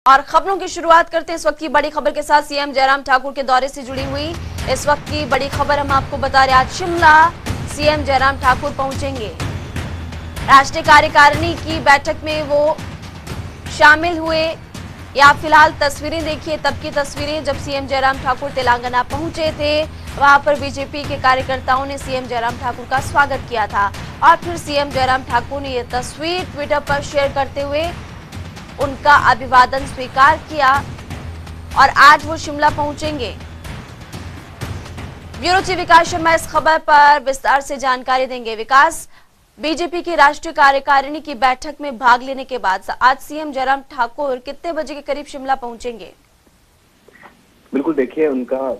और खबरों की शुरुआत करते हैं इस वक्त की बड़ी खबर के साथ। सीएम जयराम ठाकुर के दौरे से जुड़ी हुई इस वक्त की बड़ी खबर हम आपको बता रहे हैं। आज शिमला सीएम जयराम ठाकुर पहुंचेंगे। राष्ट्रीय कार्यकारिणी की बैठक में वो शामिल हुए। या फिलहाल तस्वीरें देखिए, तब की तस्वीरें जब सीएम जयराम ठाकुर तेलंगाना पहुंचे थे। वहां पर बीजेपी के कार्यकर्ताओं ने सीएम जयराम ठाकुर का स्वागत किया था और फिर सीएम जयराम ठाकुर ने यह तस्वीर ट्विटर पर शेयर करते हुए उनका अभिवादन स्वीकार किया और आज वो शिमला पहुंचेंगे। ब्यूरो चीफ विकास शर्मा इस खबर पर विस्तार से जानकारी देंगे। विकास, बीजेपी की राष्ट्रीय कार्यकारिणी की बैठक में भाग लेने के बाद आज सीएम जयराम ठाकुर कितने बजे के करीब शिमला पहुंचेंगे? बिल्कुल, देखिए उनका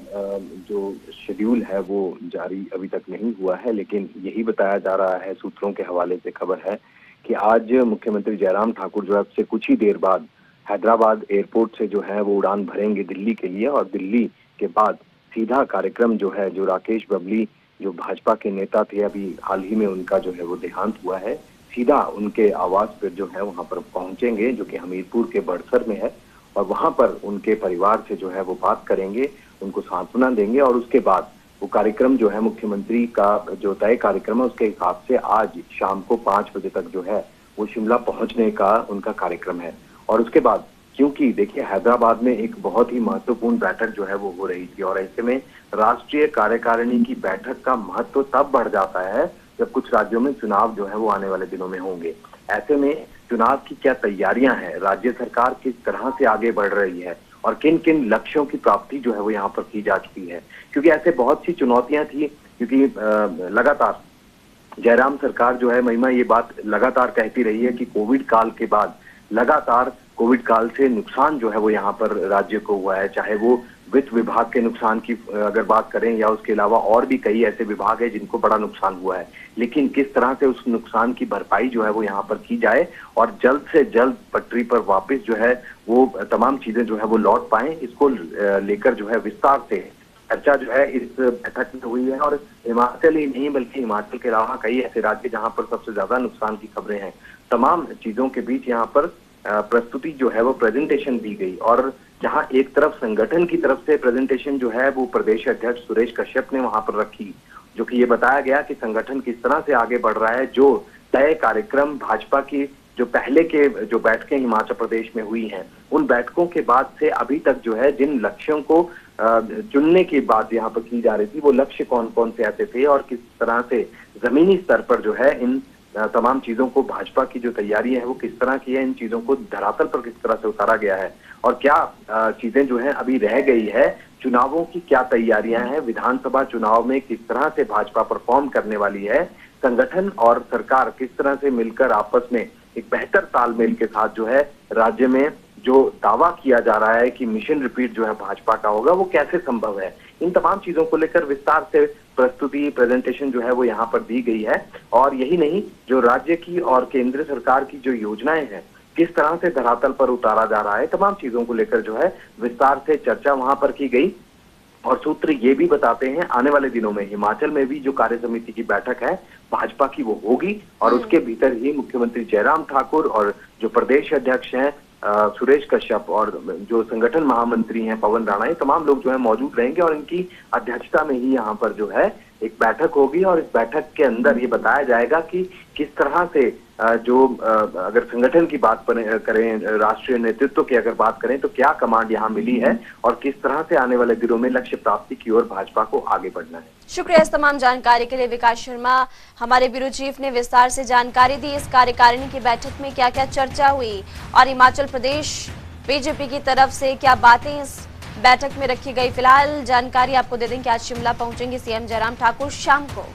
जो शेड्यूल है वो जारी अभी तक नहीं हुआ है, लेकिन यही बताया जा रहा है, सूत्रों के हवाले से खबर है कि आज मुख्यमंत्री जयराम ठाकुर जो है से कुछ ही देर बाद हैदराबाद एयरपोर्ट से जो है वो उड़ान भरेंगे दिल्ली के लिए। और दिल्ली के बाद सीधा कार्यक्रम जो है, जो राकेश बबली जो भाजपा के नेता थे, अभी हाल ही में उनका जो है वो देहांत हुआ है, सीधा उनके आवास पर जो है वहां पर पहुंचेंगे, जो कि हमीरपुर के बड़सर में है। और वहां पर उनके परिवार से जो है वो बात करेंगे, उनको सांत्वना देंगे और उसके बाद वो कार्यक्रम जो है मुख्यमंत्री का जो तय कार्यक्रम है उसके हिसाब से आज शाम को 5 बजे तक जो है वो शिमला पहुंचने का उनका कार्यक्रम है। और उसके बाद, क्योंकि देखिए हैदराबाद में एक बहुत ही महत्वपूर्ण बैठक जो है वो हो रही थी और ऐसे में राष्ट्रीय कार्यकारिणी की बैठक का महत्व तब बढ़ जाता है जब कुछ राज्यों में चुनाव जो है वो आने वाले दिनों में होंगे। ऐसे में चुनाव की क्या तैयारियां हैं, राज्य सरकार किस तरह से आगे बढ़ रही है और किन किन लक्ष्यों की प्राप्ति जो है वो यहाँ पर की जा चुकी है, क्योंकि ऐसे बहुत सी चुनौतियां थी। क्योंकि लगातार जयराम सरकार जो है, महिमा ये बात लगातार कहती रही है कि कोविड काल के बाद लगातार कोविड काल से नुकसान जो है वो यहाँ पर राज्य को हुआ है, चाहे वो वित्त विभाग के नुकसान की अगर बात करें या उसके अलावा और भी कई ऐसे विभाग है जिनको बड़ा नुकसान हुआ है। लेकिन किस तरह से उस नुकसान की भरपाई जो है वो यहाँ पर की जाए और जल्द से जल्द पटरी पर वापस जो है वो तमाम चीजें जो है वो लौट पाए, इसको लेकर जो है विस्तार से चर्चा जो है इस बैठक में हुई है। और हिमाचल ही नहीं बल्कि हिमाचल के अलावा कई ऐसे राज्य जहां पर सबसे ज्यादा नुकसान की खबरें हैं, तमाम चीजों के बीच यहाँ पर प्रस्तुति जो है वो प्रेजेंटेशन दी गई। और जहां एक तरफ संगठन की तरफ से प्रेजेंटेशन जो है वो प्रदेश अध्यक्ष सुरेश कश्यप ने वहां पर रखी, जो कि ये बताया गया कि संगठन किस तरह से आगे बढ़ रहा है, जो तय कार्यक्रम भाजपा की जो पहले के जो बैठकें हिमाचल प्रदेश में हुई हैं, उन बैठकों के बाद से अभी तक जो है जिन लक्ष्यों को चुनने की बात यहाँ पर की जा रही थी, वो लक्ष्य कौन कौन से ऐसे थे और किस तरह से जमीनी स्तर पर जो है इन तमाम चीजों को भाजपा की जो तैयारी है वो किस तरह की है, इन चीजों को धरातल पर किस तरह से उतारा गया है और क्या चीजें जो है अभी रह गई है, चुनावों की क्या तैयारियां हैं, विधानसभा चुनाव में किस तरह से भाजपा परफॉर्म करने वाली है, संगठन और सरकार किस तरह से मिलकर आपस में एक बेहतर तालमेल के साथ जो है राज्य में जो दावा किया जा रहा है कि मिशन रिपीट जो है भाजपा का होगा, वो कैसे संभव है। इन तमाम चीजों को लेकर विस्तार से प्रस्तुति प्रेजेंटेशन जो है वो यहाँ पर दी गई है। और यही नहीं, जो राज्य की और केंद्र सरकार की जो योजनाएं हैं किस तरह से धरातल पर उतारा जा रहा है, तमाम चीजों को लेकर जो है विस्तार से चर्चा वहां पर की गई। और सूत्र ये भी बताते हैं आने वाले दिनों में हिमाचल में भी जो कार्य समिति की बैठक है भाजपा की वो होगी और उसके भीतर ही मुख्यमंत्री जयराम ठाकुर और जो प्रदेश अध्यक्ष हैं सुरेश कश्यप और जो संगठन महामंत्री हैं पवन राणा, ये तमाम लोग जो है मौजूद रहेंगे और इनकी अध्यक्षता में ही यहाँ पर जो है एक बैठक होगी। और इस बैठक के अंदर ये बताया जाएगा कि किस तरह से जो अगर संगठन की बात करें, राष्ट्रीय नेतृत्व की अगर बात करें, तो क्या कमांड यहाँ मिली है और किस तरह से आने वाले दिनों में लक्ष्य प्राप्ति की ओर भाजपा को आगे बढ़ना है। शुक्रिया इस तमाम जानकारी के लिए विकास शर्मा। हमारे ब्यूरो चीफ ने विस्तार से जानकारी दी इस कार्यकारिणी की बैठक में क्या क्या चर्चा हुई और हिमाचल प्रदेश बीजेपी की तरफ से क्या बातें इस बैठक में रखी गई। फिलहाल जानकारी आपको दे दें कि आज शिमला पहुंचेंगे सीएम जयराम ठाकुर शाम को।